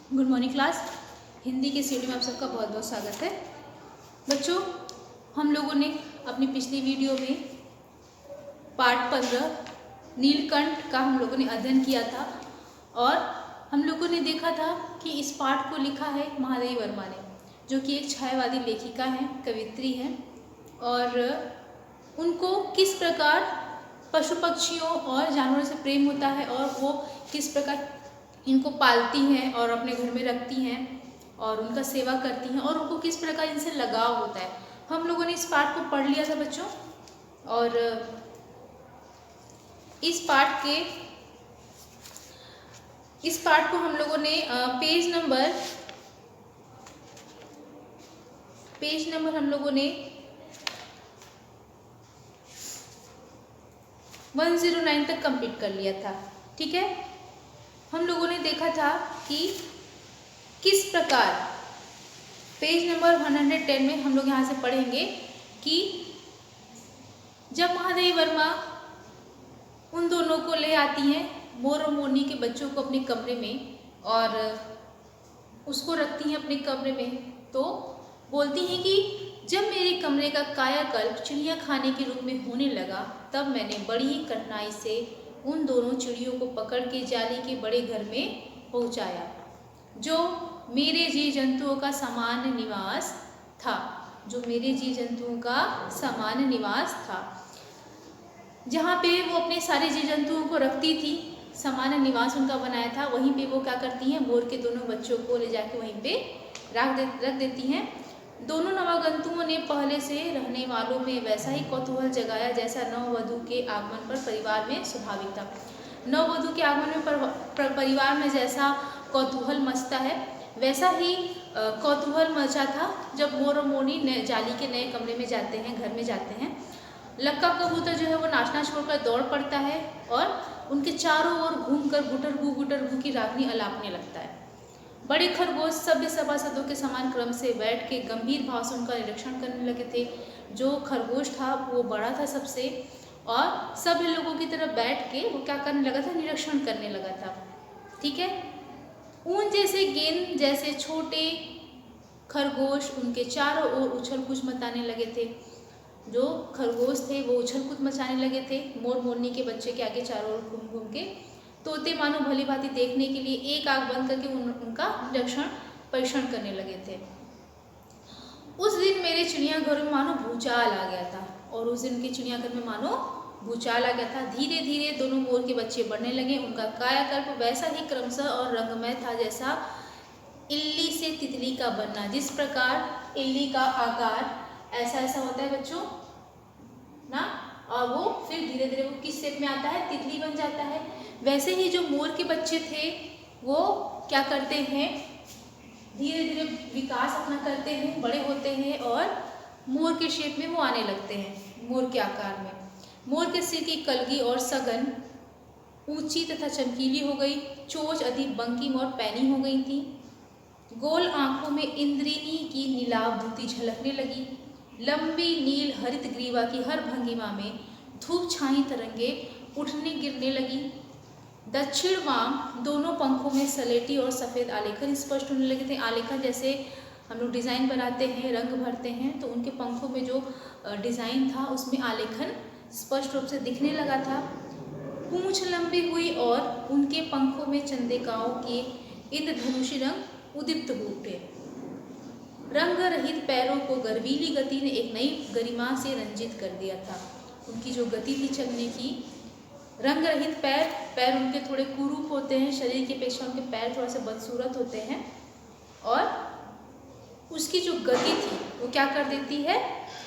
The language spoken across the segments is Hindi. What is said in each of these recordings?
Good morning class. हिंदी के सीडी में आप सबका बहुत बहुत स्वागत है। बच्चों, हम लोगों ने अपनी पिछली वीडियो में पार्ट 15 नीलकंठ का हम लोगों ने अध्ययन किया था और हम लोगों ने देखा था कि इस पाठ को लिखा है महादेवी वर्मा ने, जो कि एक छायावादी लेखिका हैं, कवित्री हैं, और उनको किस प्रकार पशु पक्षियों और जानवरों से प्रेम होता है और वो किस प्रकार इनको पालती हैं और अपने घर में रखती हैं और उनका सेवा करती हैं और उनको किस प्रकार इनसे लगाव होता है। हम लोगों ने इस पाठ को पढ़ लिया था बच्चों, और इस पाठ को हम लोगों ने पेज नंबर हम लोगों ने 109 तक कंप्लीट कर लिया था। ठीक है, हम लोगों ने देखा था कि किस प्रकार पेज नंबर 110 में हम लोग यहाँ से पढ़ेंगे कि जब महादेवी वर्मा उन दोनों को ले आती हैं, मोर और मोरनी के बच्चों को अपने कमरे में, और उसको रखती हैं अपने कमरे में, तो बोलती हैं कि जब मेरे कमरे का कायाकल्प चिड़िया खाने के रूप में होने लगा, तब मैंने बड़ी ही कठिनाई से उन दोनों चिड़ियों को पकड़ के जाली के बड़े घर में पहुंचाया, जो मेरे जीव जंतुओं का सामान्य निवास था, जहाँ पे वो अपने सारे जीव जंतुओं को रखती थी। सामान्य निवास उनका बनाया था, वहीं पे वो क्या करती हैं, मोर के दोनों बच्चों को ले जाके वहीं पे रख देती हैं। दोनों नवागंतुओं ने पहले से रहने वालों में वैसा ही कौतूहल जगाया जैसा नववधू के आगमन पर परिवार में स्वाभाविक था। नववधू के आगमन में परिवार में जैसा कौतूहल मचता है, वैसा ही कौतूहल मचा था जब मोर और मोरनी जाली के नए कमरे में जाते हैं, घर में जाते हैं। लक्का कबूतर जो है वो नाचना छोड़कर दौड़ पड़ता है और उनके चारों ओर घूमकर गुटरगू की रागनी अलापने लगता है। बड़े खरगोश सभ्य सभासदों के समान क्रम से बैठ के गंभीर भाव से उनका निरीक्षण करने लगे थे। जो खरगोश था वो बड़ा था सबसे, और सभी लोगों की तरफ बैठ के वो क्या करने लगा था, निरीक्षण करने लगा था। ठीक है, ऊन जैसे गेंद जैसे छोटे खरगोश उनके चारों ओर उछल कूद मचाने लगे थे। जो खरगोश थे वो उछल कूद मचाने लगे थे मोर मोरनी के बच्चे के आगे चारों ओर घूम घूम के। तोते मानो भली भांति देखने के लिए एक आंख बंद करके उनका निरीक्षण परीक्षण करने लगे थे। उस दिन मेरे चिड़ियाघर में मानो भूचाल आ गया था, और उस दिन उनके चिड़ियाघर में मानो भूचाल आ गया था। धीरे धीरे दोनों मोर के बच्चे बढ़ने लगे। उनका कायाकल्प वैसा ही क्रमशः और रंगमय था जैसा इल्ली से तितली का बनना। जिस प्रकार इल्ली का आकार ऐसा होता है बच्चों ना, और वो फिर धीरे धीरे वो किस शेप में आता है, तितली बन जाता है। वैसे ही जो मोर के बच्चे थे वो क्या करते हैं, धीरे धीरे विकास अपना करते हैं, बड़े होते हैं और मोर के शेप में वो आने लगते हैं, मोर के आकार में। मोर के सिर की कलगी और सघन ऊंची तथा चमकीली हो गई, चोंच अधिक बंकिम और पैनी हो गई थी। गोल आंखों में इंद्रिनी की नीलाभ धुती झलकने लगी। लंबी नील हरित ग्रीवा की हर भंगिमा में धूप छाई तरंगे उठने गिरने लगी। दक्षिण वाम दोनों पंखों में सलेटी और सफ़ेद आलेखन स्पष्ट होने लगे थे। आलेखन जैसे हम लोग डिज़ाइन बनाते हैं, रंग भरते हैं, तो उनके पंखों में जो डिज़ाइन था उसमें आलेखन स्पष्ट रूप से दिखने लगा था। पूंछ लंबी हुई और उनके पंखों में चंद्रिकाओं के इंद्रधनुषी रंग उदीप्त हो उठे। रंग रहित पैरों को गर्वीली गति ने एक नई गरिमा से रंजित कर दिया था। उनकी जो गति थी चलने की, रंग रहित पैर उनके थोड़े कुरूप होते हैं, शरीर की अपेक्षा उनके पैर थोड़ा सा बदसूरत होते हैं, और उसकी जो गति थी वो क्या कर देती है,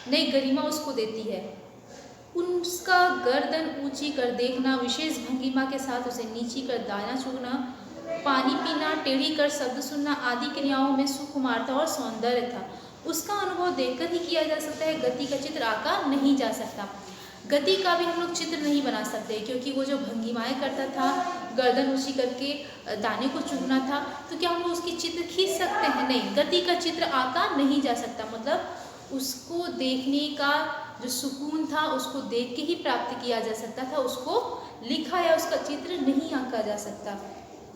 नई गरिमा उसको देती है। उसका गर्दन ऊंची कर देखना, विशेष भंगिमा के साथ उसे नीची कर दाना चुगना, पानी पीना, टेढ़ी कर शब्द सुनना आदि क्रियाओं में सुकुमारता और सौंदर्य था। उसका अनुभव देखकर ही किया जा सकता है, गति का चित्र आका नहीं जा सकता। गति का भी हम लोग चित्र नहीं बना सकते, क्योंकि वो जो भंगिमाएं करता था, गर्दन ऊंची करके दाने को चुगना था, तो क्या हम लोग उसकी चित्र खींच सकते हैं? नहीं, गति का चित्र आका नहीं जा सकता। मतलब उसको देखने का जो सुकून था उसको देख के ही प्राप्त किया जा सकता था, उसको लिखा या उसका चित्र नहीं आंका जा सकता।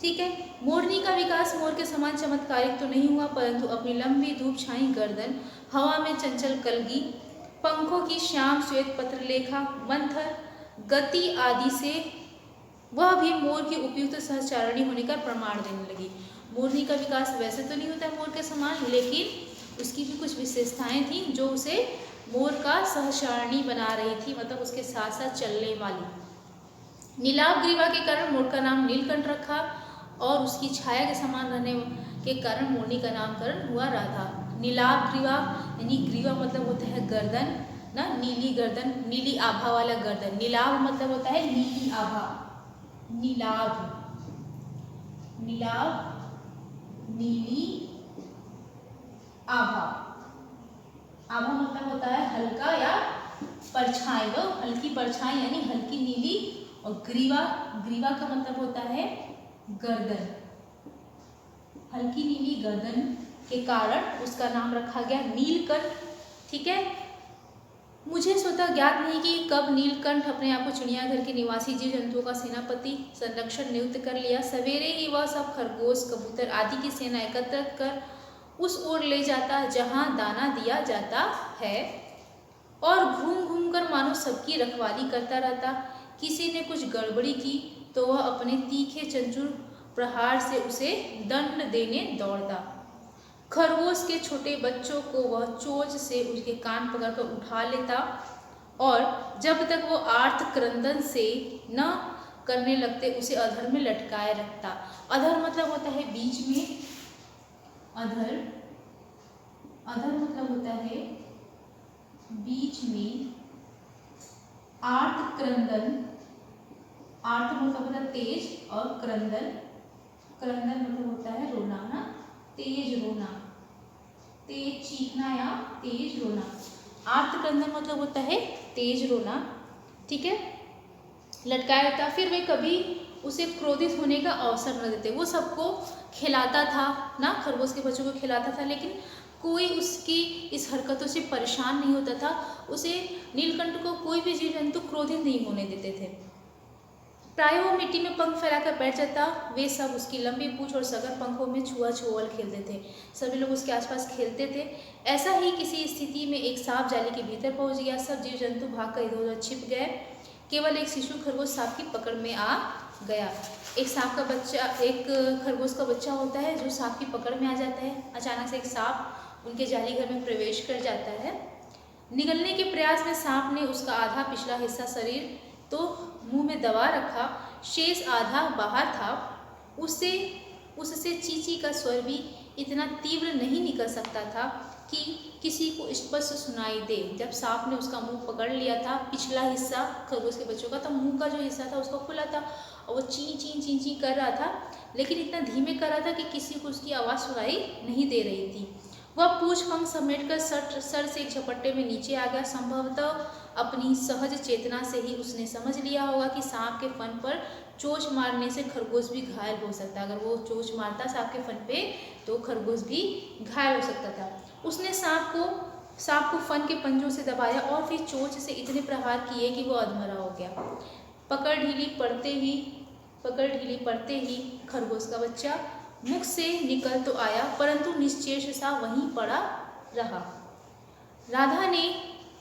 ठीक है। मोरनी का विकास मोर के समान चमत्कारिक तो नहीं हुआ, परंतु अपनी लंबी धूप छाई गर्दन, हवा में चंचल कलगी, पंखों की श्याम श्वेत पत्र लेखा, मंथर गति आदि से वह भी मोर की उपयुक्त सहचारणी होने का प्रमाण देने लगी। मोरनी का विकास वैसे तो नहीं होता मोर के समान, लेकिन उसकी भी कुछ विशेषताएं थी जो उसे मोर का सहचारणी बना रही थी, मतलब उसके साथ साथ चलने वाली। नीलाभ ग्रीवा के कारण मोर का नाम नीलकंठ रखा और उसकी छाया के समान रहने के कारण मोरनी का नामकरण हुआ राधा। नीलाभ ग्रीवा यानी ग्रीवा मतलब होता है गर्दन ना, नीली गर्दन, नीली आभा वाला गर्दन। नीलाभ मतलब होता है नीली आभा, नीलाभ, नीलाभ नीली आभा, आभा मतलब होता है हल्का या परछाई, वो हल्की परछाई यानी हल्की नीली। और ग्रीवा, ग्रीवा का मतलब होता है गर्दन, हल्की नीली गर्दन के कारण उसका नाम रखा गया नीलकंठ। ठीक है। मुझे स्वतः ज्ञात नहीं कि कब नीलकंठ अपने आप को चिड़ियाघर के निवासी जीव जंतुओं का सेनापति संरक्षण नियुक्त कर लिया। सवेरे ही वह सब खरगोश, कबूतर आदि की सेना एकत्र कर उस ओर ले जाता जहां दाना दिया जाता है और घूम घूम कर मानो सबकी रखवाली करता रहता। किसी ने कुछ गड़बड़ी की तो वह अपने तीखे चंचुल प्रहार से उसे दंड देने दौड़ता। खरगोश के छोटे बच्चों को वह चोंच से उसके कान पकड़कर उठा लेता और जब तक वो आर्त क्रंदन से न करने लगते उसे अधर में लटकाए रखता। अधर मतलब होता है बीच में, अधर, अधर मतलब होता है बीच में, आर्त क्रंदन, आर्त मतलब होता है तेज और क्रंदन, क्रंदन मतलब होता है रोना ना, तेज रोना, तेज चीखना या तेज रोना। आर्त क्रंदन मतलब होता है तेज रोना। ठीक है। लटकाया रहता। फिर वे कभी उसे क्रोधित होने का अवसर न देते। वो सबको खिलाता था ना, खरगोश के बच्चों को खिलाता था, लेकिन कोई उसकी इस हरकतों से परेशान नहीं होता था। उसे नीलकंठ को कोई भी जीव जंतु क्रोधित नहीं होने देते थे। प्राय वो मिट्टी में पंख फैलाकर बैठ जाता। वे सब उसकी लंबी पूंछ और सघन पंखों में छुआ छुआल खेलते थे। सभी लोग उसके आसपास खेलते थे। ऐसा ही किसी स्थिति में एक सांप जाली के भीतर पहुंच गया। सब जीव जंतु भागकर इधर उधर छिप गए। केवल एक शिशु खरगोश सांप की पकड़ में आ गया। एक सांप का बच्चा, एक खरगोश का बच्चा होता है जो सांप की पकड़ में आ जाता है। अचानक से एक सांप उनके जाली घर में प्रवेश कर जाता है। निगलने के प्रयास में सांप ने उसका आधा पिछला हिस्सा शरीर तो मुंह में दबा रखा, शेष आधा बाहर था। उससे चींची का स्वर भी इतना तीव्र नहीं निकल सकता था कि किसी को स्पष्ट सुनाई दे। जब सांप ने उसका मुंह पकड़ लिया था, पिछला हिस्सा खरगोश के बच्चों का, तो मुंह का जो हिस्सा था उसका खुला था और वो ची ची ची ची कर रहा था, लेकिन इतना धीमे कर रहा था कि किसी को उसकी आवाज़ सुनाई नहीं दे रही थी। वह पूंछ पंख समेटकर सर से एक झपट्टे में नीचे आ गया। संभवतः अपनी सहज चेतना से ही उसने समझ लिया होगा कि सांप के फन पर चोंच मारने से खरगोश भी घायल हो सकता है। अगर वो चोंच मारता सांप के फन पे तो खरगोश भी घायल हो सकता था। उसने सांप को फन के पंजों से दबाया और फिर चोंच से इतने प्रहार किए कि वो अधमरा हो गया। पकड़ ढीली पड़ते ही खरगोश का बच्चा मुख से निकल तो आया, परंतु निश्चेष सा वहीं पड़ा रहा। राधा ने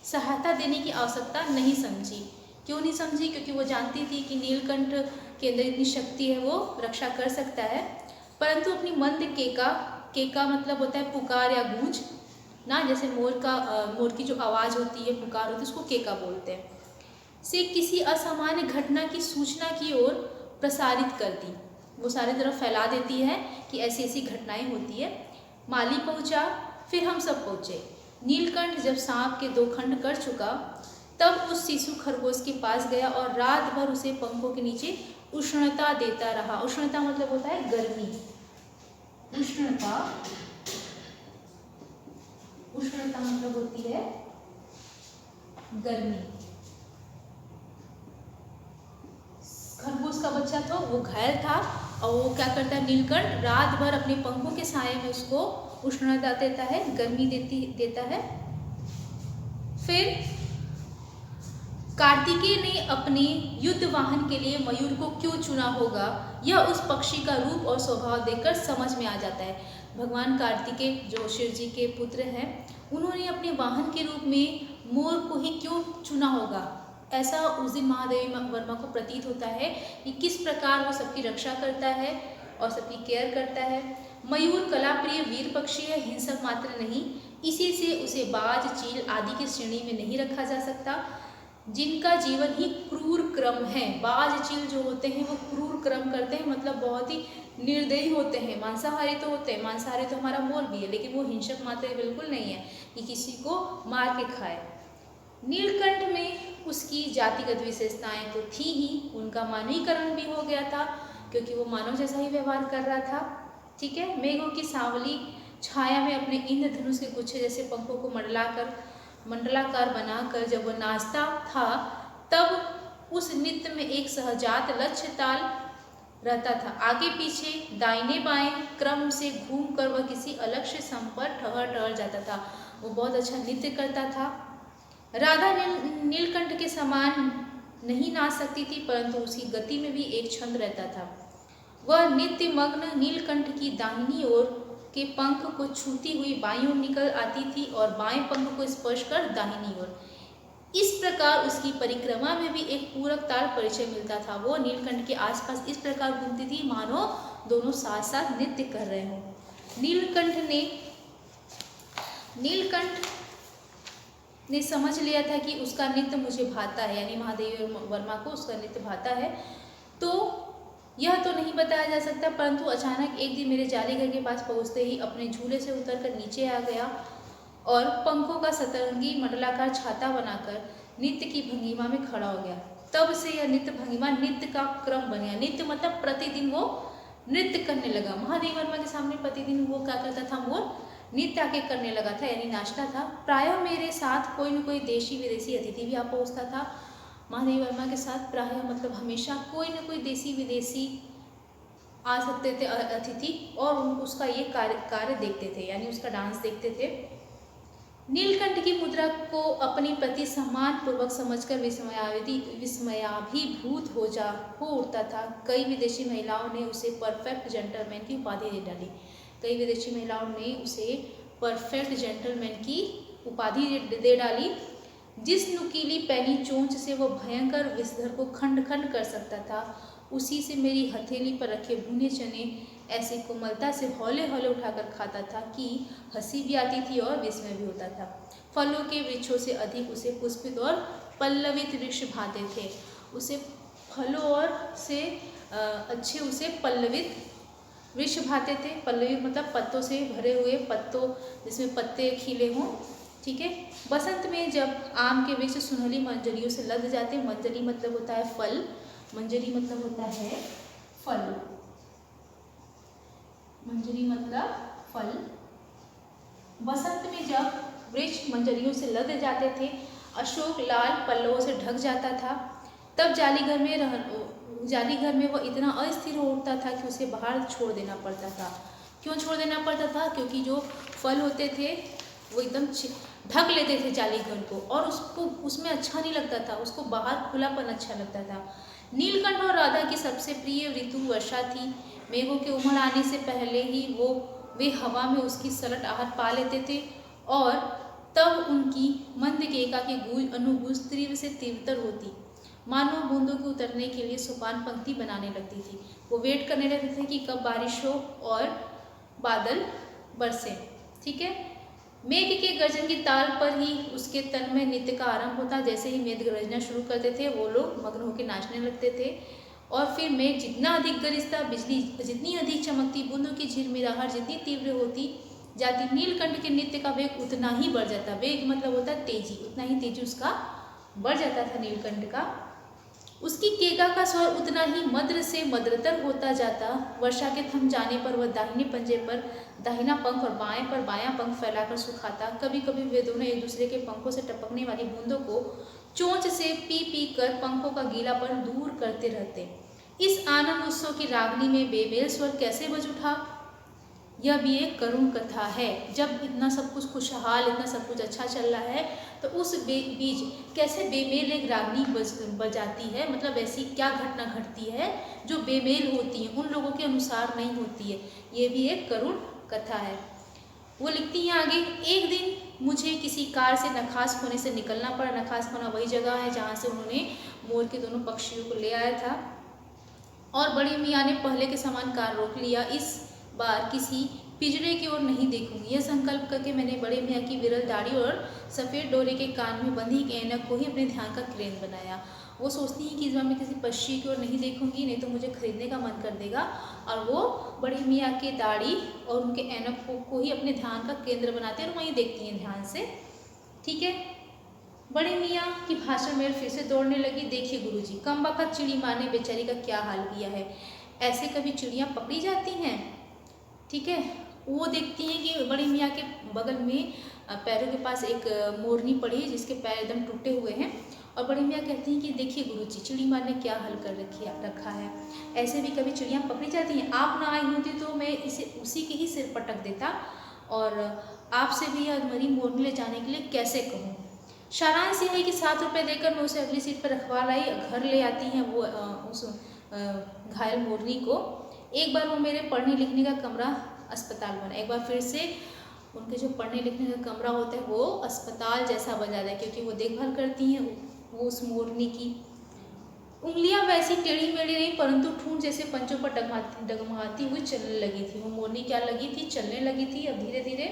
सहायता देने की आवश्यकता नहीं समझी। क्यों नहीं समझी? क्योंकि वो जानती थी कि नीलकंठ के अंदर इतनी शक्ति है, वो रक्षा कर सकता है। परंतु अपनी मंद केका मतलब होता है पुकार या गूंज ना, जैसे मोर की जो आवाज़ होती है, पुकार होती है, उसको केका बोलते हैं, से किसी असामान्य घटना की सूचना की ओर प्रसारित कर दी। वो सारी तरफ फैला देती है कि ऐसी ऐसी घटनाएं होती है। माली पहुंचा, फिर हम सब पहुँचे। नीलकंठ जब सांप के 2 खंड कर चुका तब उस शिशु खरगोश के पास गया और रात भर उसे पंखों के नीचे उष्णता देता रहा। उष्णता मतलब होता है गर्मी, उष्णता मतलब होती है गर्मी। खरगोश का बच्चा था, वो घायल था और वो क्या करता है, नीलकंठ रात भर अपने पंखों के साए में उसको उष्णता देता है, गर्मी देता है। फिर कार्तिकेय ने अपने युद्ध वाहन के लिए मयूर को क्यों चुना होगा, यह उस पक्षी का रूप और स्वभाव देखकर समझ में आ जाता है। भगवान कार्तिकेय जो शिव जी के पुत्र हैं, उन्होंने अपने वाहन के रूप में मोर को ही क्यों चुना होगा? ऐसा उस दिन महादेवी वर्मा को प्रतीत होता है कि किस प्रकार वो सबकी रक्षा करता है और सबकी केयर करता है। मयूर कलाप्रिय वीर पक्षी है, हिंसक मात्र नहीं, इसी से उसे बाज, चील आदि की श्रेणी में नहीं रखा जा सकता, जिनका जीवन ही क्रूर क्रम है। बाज, चील जो होते हैं वो क्रूर क्रम करते हैं, मतलब बहुत ही निर्दयी होते हैं। मांसाहारी तो होते हैं, मांसाहारी तो हमारा मोर भी है, लेकिन वो हिंसक मात्र बिल्कुल नहीं है कि किसी को मार के खाए। नीलकंठ में उसकी जातिगत विशेषताएं तो थी ही, उनका मानवीकरण भी हो गया था क्योंकि वो मानव जैसा ही व्यवहार कर रहा था। ठीक है। मेघों की सांवली छाया में अपने इंद्रधनुष के गुच्छे जैसे पंखों को मंडलाकार बनाकर जब वह नाचता था, तब उस नृत्य में एक सहजात लक्ष्य ताल रहता था। आगे पीछे दाहिने बाएं क्रम से घूमकर वह किसी अलक्ष्य सम पर ठहर जाता था। वो बहुत अच्छा नृत्य करता था। राधा नीलकंठ के समान नहीं नाच सकती थी, परंतु उसकी गति में भी एक छंद रहता था। वह नित्य मग्न नीलकंठ की दाहिनी ओर के पंख को छूती हुई बाईं ओर निकल आती थी और बाएं पंख को स्पर्श कर दाहिनी ओर। इस प्रकार उसकी परिक्रमा में भी एक पूरक ताल परिचय मिलता था। वो नीलकंठ के आसपास इस प्रकार घूमती थी मानो दोनों साथ साथ नृत्य कर रहे हों। नीलकंठ ने समझ लिया था कि उसका नृत्य मुझे भाता है, यानी महादेवी वर्मा को उसका नृत्य भाता है। तो यह तो नहीं बताया जा सकता, परंतु अचानक एक दिन मेरे जाली घर के पास पहुंचते ही अपने झूले से उतरकर नीचे आ गया और पंखों का सतरंगी मंडलाकार छाता बनाकर नृत्य की भंगिमा में खड़ा हो गया। तब से यह नृत्य भंगिमा नृत्य का क्रम बन गया। नृत्य मतलब प्रतिदिन वो नृत्य करने लगा। महादेवी वर्मा के सामने प्रतिदिन वो क्या करता था, मोर नृत्य आके करने लगा था, यानी नाचता था। प्रायः मेरे साथ कोई न कोई देशी विदेशी अतिथि भी आ पहुँचता था। महादेवी वर्मा के साथ प्रायः मतलब हमेशा कोई न कोई देशी विदेशी आ सकते थे अतिथि, और उसका ये कार्य देखते थे, यानी उसका डांस देखते थे। नीलकंठ की मुद्रा को अपनी प्रति सम्मान पूर्वक समझकर विस्मयाभिभूत हो उठता था। कई विदेशी महिलाओं ने उसे परफेक्ट जेंटलमैन की उपाधि दे डाली। कई विदेशी महिलाओं ने उसे परफेक्ट जेंटलमैन की उपाधि दे डाली। जिस नुकीली पैनी चोंच से वो भयंकर विषधर को खंड खंड कर सकता था, उसी से मेरी हथेली पर रखे भुने चने ऐसी कोमलता से हौले हौले उठाकर खाता था कि हंसी भी आती थी और विस्मय भी होता था। फलों के वृक्षों से अधिक उसे पुष्पित और पल्लवित वृक्ष भाते थे। उसे फलों और से अच्छे उसे पल्लवित वृक्ष भाते थे। पल्लवी मतलब पत्तों से भरे हुए, पत्तों जिसमें पत्ते खिले हों। ठीक है। बसंत में जब आम के वृक्ष सुनहली मंजरियों से लद जाते, मंजरी मतलब होता है फल, मंजरी मतलब होता है फल, मंजरी मतलब फल। बसंत में जब वृक्ष मंजरियों से लद जाते थे, अशोक लाल पल्लवों से ढक जाता था, तब जाली घर में वह इतना अस्थिर हो उठता था कि उसे बाहर छोड़ देना पड़ता था। क्यों छोड़ देना पड़ता था? क्योंकि जो फल होते थे वो एकदम ढक लेते थे जाली घर को, और उसको उसमें अच्छा नहीं लगता था, उसको बाहर खुलापन अच्छा लगता था। नीलकंठ और राधा की सबसे प्रिय ऋतु वर्षा थी। मेघों के उमड़ आने से पहले ही वे हवा में उसकी सलट आहट पा लेते थे, और तब उनकी मंद केका की गूंज अनुगूंज तीव्र से तीव्रतर होती, मानो बूंदों के उतरने के लिए सोपान पंक्ति बनाने लगती थी। वो वेट करने लगते थे कि कब बारिश हो और बादल बरसे। ठीक है। मेघ के गर्जन की ताल पर ही उसके तन में नृत्य का आरंभ होता। जैसे ही मेघ गरजना शुरू करते थे, वो लोग मग्न होकर नाचने लगते थे, और फिर मेघ जितना अधिक गरजता, बिजली जितनी अधिक चमकती, बूंदों की झिलमिलाहट जितनी तीव्र होती जाती, नीलकंठ के नृत्य का वेग उतना ही बढ़ जाता। वेग मतलब होता है तेजी, उतना ही तेजी उसका बढ़ जाता था नीलकंठ का। उसकी केका का स्वर उतना ही मद्र से मद्रतर होता जाता। वर्षा के थम जाने पर वह दाहिने पंजे पर दाहिना पंख और बाएं पर बायां पंख फैलाकर सुखाता। कभी कभी वे दोनों एक दूसरे के पंखों से टपकने वाली बूंदों को चोंच से पी पी कर पंखों का गीलापन दूर करते रहते। इस आनंद उत्सव की रागनी में बेमेल स्वर कैसे बज उठा, यह भी एक करुण कथा है। जब इतना सब कुछ खुशहाल, इतना सब कुछ अच्छा चल रहा है, तो उस बीच कैसे बेमेल एक रागनी बजाती है, मतलब ऐसी क्या घटना घटती है जो बेमेल होती है, उन लोगों के अनुसार नहीं होती है। ये भी एक करुण कथा है। वो लिखती हैं आगे, एक दिन मुझे किसी कार से नखास खोने से निकलना पड़ा। नखास खोना वही जगह है जहाँ से उन्होंने मोर के दोनों पक्षियों को ले आया था। और बड़ी मियाँ ने पहले के समान कार रोक लिया। इस बार किसी पिंजरे की ओर नहीं देखूंगी, यह संकल्प करके मैंने बड़े मियाँ की विरल दाढ़ी और सफ़ेद डोरे के कान में बंधी ऐनक को ही अपने ध्यान का केंद्र बनाया। वो सोचती हैं कि इस बार मैं किसी पक्षी की ओर नहीं देखूंगी, नहीं तो मुझे खरीदने का मन कर देगा। और वो बड़ी मियाँ की दाढ़ी और उनके ऐनक को ही अपने ध्यान का केंद्र बनाते हैं और वहीं देखती हैं ध्यान से। ठीक है। बड़े मियाँ की भाषण में फिर से दौड़ने लगी। देखिए गुरुजी, कम बखत चिड़ी माँ ने बेचारी का क्या हाल किया है। ऐसे कभी चिड़ियाँ पकड़ी जाती हैं। ठीक है। वो देखती हैं कि बड़ी मियाँ के बगल में पैरों के पास एक मोरनी पड़ी है जिसके पैर एकदम टूटे हुए हैं। और बड़ी मियाँ कहती हैं कि देखिए गुरुजी, चिड़ी माँ ने क्या हल कर रखा है। ऐसे भी कभी चिड़ियाँ पकड़ी जाती हैं। आप ना आई होती तो मैं इसे उसी के ही सिर पटक देता, और आपसे भी यह मरी मोरनी ले जाने के लिए कैसे कहूँ। सारांश यह है कि 7 रुपये देकर मैं उसे अगली सीट पर रखवा लाई। घर ले आती हैं वो उस घायल मोरनी को। एक बार वो मेरे पढ़ने लिखने का कमरा अस्पताल बना। एक बार फिर से उनके जो पढ़ने लिखने का कमरा होता है वो अस्पताल जैसा बन जाता है, क्योंकि वो देखभाल करती हैं वो उस मोरनी की। उंगलियां वैसी टेढ़ी मेढ़ी नहीं, परंतु ठूंठ जैसे पंचों पर डगमगाती हुई चलने लगी थी। वो मोरनी क्या लगी थी, चलने लगी थी। अब धीरे धीरे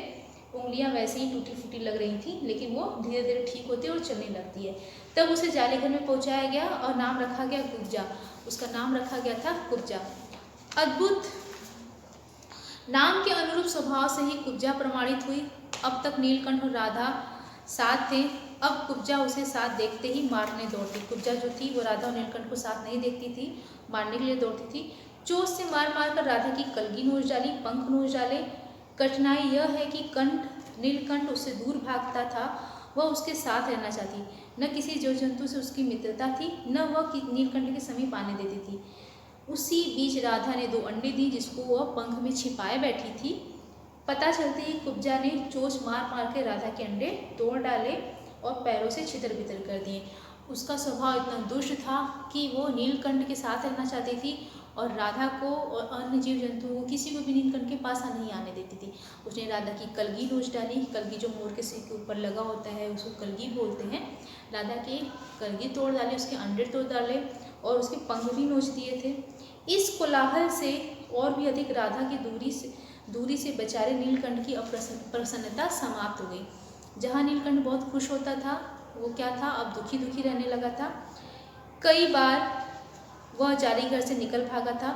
उंगलियां वैसे ही टूटी फूटी लग रही थी, लेकिन वो धीरे धीरे ठीक होती है और चलने लगती है। तब उसे जाली घर में पहुंचाया गया और नाम रखा गया कुब्जा। उसका नाम रखा गया था कुब्जा। अद्भुत नाम के अनुरूप स्वभाव से ही कुब्जा प्रमाणित हुई। अब तक नीलकंठ और राधा साथ थे, अब कुब्जा उसे साथ देखते ही मारने दौड़ती। कुब्जा जो थी वो राधा और नीलकंठ को साथ नहीं देखती थी, मारने के लिए दौड़ती थी। चोट से मार मार कर राधा की कलगी नोच डाली, पंख नोच डाले। कठिनाई यह है कि नीलकंठ उससे दूर भागता था। वह उसके साथ रहना चाहती। न किसी जीव जंतु से उसकी मित्रता थी, न वह नीलकंठ के समीप आने देती थी। उसी बीच राधा ने 2 अंडे दी जिसको वह पंख में छिपाए बैठी थी। पता चलते ही कुब्जा ने चोंच मार मार के राधा के अंडे तोड़ डाले और पैरों से छितर बितर कर दिए। उसका स्वभाव इतना दुष्ट था कि वो नीलकंठ के साथ रहना चाहती थी और राधा को और अन्य जीव जंतुओं को किसी को भी नीलकंठ के पास नहीं आने देती थी। उसने राधा की कलगी नोच डाली। कलगी जो मोर के सिर के ऊपर लगा होता है उसको कलगी बोलते हैं। राधा की कलगी तोड़ डाली, उसके अंडे तोड़ डाले और उसके पंख भी नोच दिए थे। इस कोलाहल से और भी अधिक राधा की दूरी से बेचारे नीलकंठ की प्रसन्नता समाप्त हो गई। जहाँ नीलकंठ बहुत खुश होता था वो क्या था, अब दुखी दुखी रहने लगा था। कई बार वह जाली घर से निकल भागा था।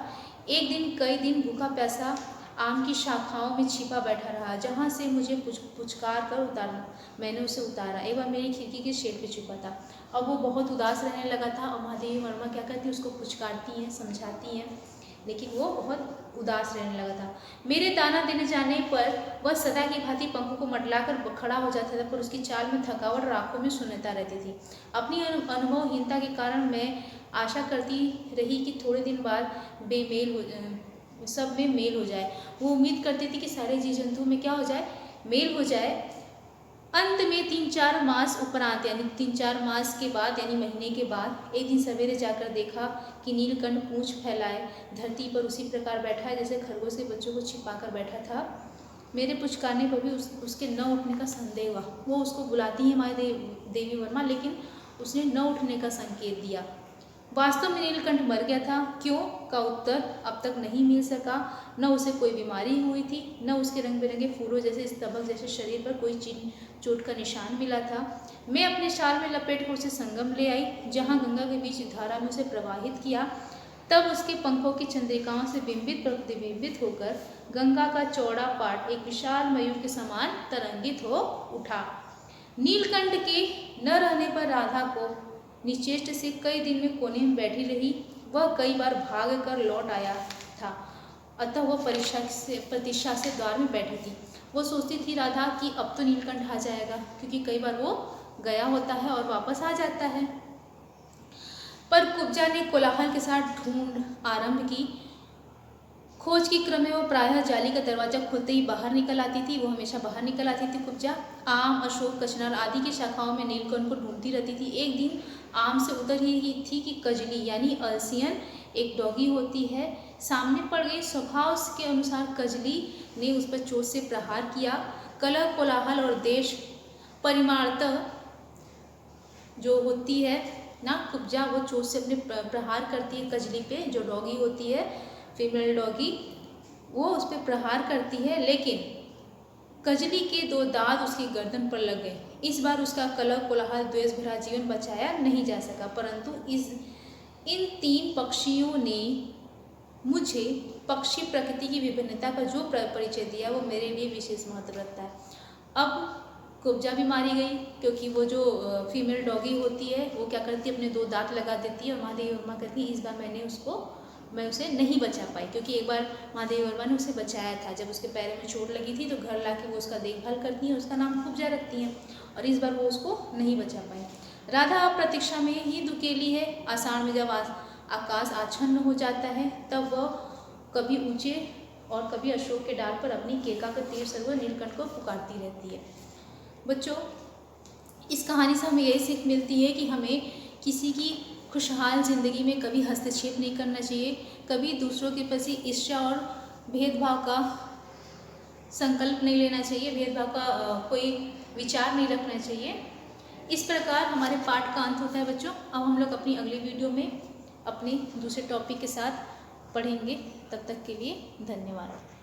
एक दिन कई दिन भूखा प्यासा आम की शाखाओं में छिपा बैठा रहा, जहाँ से मुझे पुचकार कर उतारना। मैंने उसे उतारा। एक बार मेरी खिड़की के शेड पे छिपा था। अब वो बहुत उदास रहने लगा था और महादेवी वर्मा क्या करती है, उसको पुचकारती हैं, समझाती हैं, लेकिन वो बहुत उदास रहने लगा था। मेरे दाना देने जाने पर वह सदा की भांति पंखों को मटलाकर खड़ा हो जाता था, पर उसकी चाल में थकावट और आंखों में शून्यता रहती थी। अपनी अनुभवहीनता के कारण मैं आशा करती रही कि थोड़े दिन बाद सब में मेल हो जाए। वो उम्मीद करती थी कि सारे जीव जंतुओं में क्या हो जाए, मेल हो जाए। अंत में 3-4 मास उपरांत, यानी 3-4 मास के बाद, यानी महीने के बाद, एक दिन सवेरे जाकर देखा कि नीलकंठ पूंछ फैलाए धरती पर उसी प्रकार बैठा है जैसे खरगोश के बच्चों को छिपाकर बैठा था। मेरे पुचकारने पर भी उसके न उठने का संदेह हुआ। वो उसको बुलाती है माँ देवी वर्मा, लेकिन उसने न उठने का संकेत दिया। वास्तव में नीलकंठ मर गया था। क्यों का उत्तर अब तक नहीं मिल सका। न उसे कोई बीमारी हुई थी, न उसके रंग बिरंगे फूलों जैसे स्तबक जैसे शरीर पर कोई चोट का निशान मिला था। मैं अपने शाल में लपेट कर उसे संगम ले आई, जहाँ गंगा के बीच धारा में उसे प्रवाहित किया। तब उसके पंखों की चंद्रिकाओं से बिंबित प्रतिबिंबित होकर गंगा का चौड़ा पाट एक विशाल मयूर के समान तरंगित हो उठा। नीलकंठ के न रहने पर राधा को निश्चेष्ट से कई दिन में कोने में बैठी रही। वह कई बार भाग कर लौट आया था, अतः वह प्रतीक्षा से द्वार में बैठी थी। वो सोचती थी राधा कि अब तो नीलकंठ आ जाएगा, क्योंकि कई बार वो गया होता है और वापस आ जाता है। पर कुब्जा ने कोलाहल के साथ ढूंढ आरंभ की। खोज के क्रम में वो प्रायः जाली का दरवाजा खुलते ही बाहर निकल आती थी। वो हमेशा बाहर निकल आती थी कुब्जा। आम, अशोक, कचनार आदि की शाखाओं में नीलकंठ को ढूंढती रहती थी। एक दिन आम से उतर ही थी कि कजली यानी अल्सियन, एक डॉगी होती है, सामने पड़ गई। स्वभाव के अनुसार कजली ने उस पर चोट से प्रहार किया। कलह, कोलाहल और देश परिमाणतः जो होती है ना कुब्जा, वो चोट से अपने प्रहार करती है कजली पे। जो डॉगी होती है, फीमेल डॉगी, वो उस पर प्रहार करती है, लेकिन कजली के 2 दांत उसकी गर्दन पर लग गए। इस बार उसका कलह, कोलाहल, द्वेष भरा जीवन बचाया नहीं जा सका, परंतु इन 3 पक्षियों ने मुझे पक्षी प्रकृति की विभिन्नता का जो परिचय दिया वो मेरे लिए विशेष महत्व रखता है। अब कुब्जा भी मारी गई, क्योंकि वो जो फीमेल डॉगी होती है वो क्या करती है, अपने 2 दांत लगा देती है। और महादेवी वर्मा कहती है इस बार मैं उसे नहीं बचा पाई, क्योंकि एक बार महादेवी वर्मा ने उसे बचाया था। जब उसके पैर में चोट लगी थी तो घर लाके वो उसका देखभाल करती हैं, उसका नाम कुब्जा रखती हैं, और इस बार वो उसको नहीं बचा पाई। राधा प्रतीक्षा में ही दुकेली है। आषाढ़ में जब आकाश आच्छन्न हो जाता है तब वह कभी ऊंचे और कभी अशोक के डाल पर अपनी केका के तीर से वह नीलकंठ को पुकारती रहती है। बच्चों, इस कहानी से हमें यही सीख मिलती है कि हमें किसी की खुशहाल ज़िंदगी में कभी हस्तक्षेप नहीं करना चाहिए, कभी दूसरों के प्रति ईर्ष्या और भेदभाव का संकल्प नहीं लेना चाहिए, भेदभाव का कोई विचार नहीं रखना चाहिए। इस प्रकार हमारे पाठ का अंत होता है बच्चों। अब हम लोग अपनी अगली वीडियो में अपने दूसरे टॉपिक के साथ पढ़ेंगे। तब तक के लिए धन्यवाद।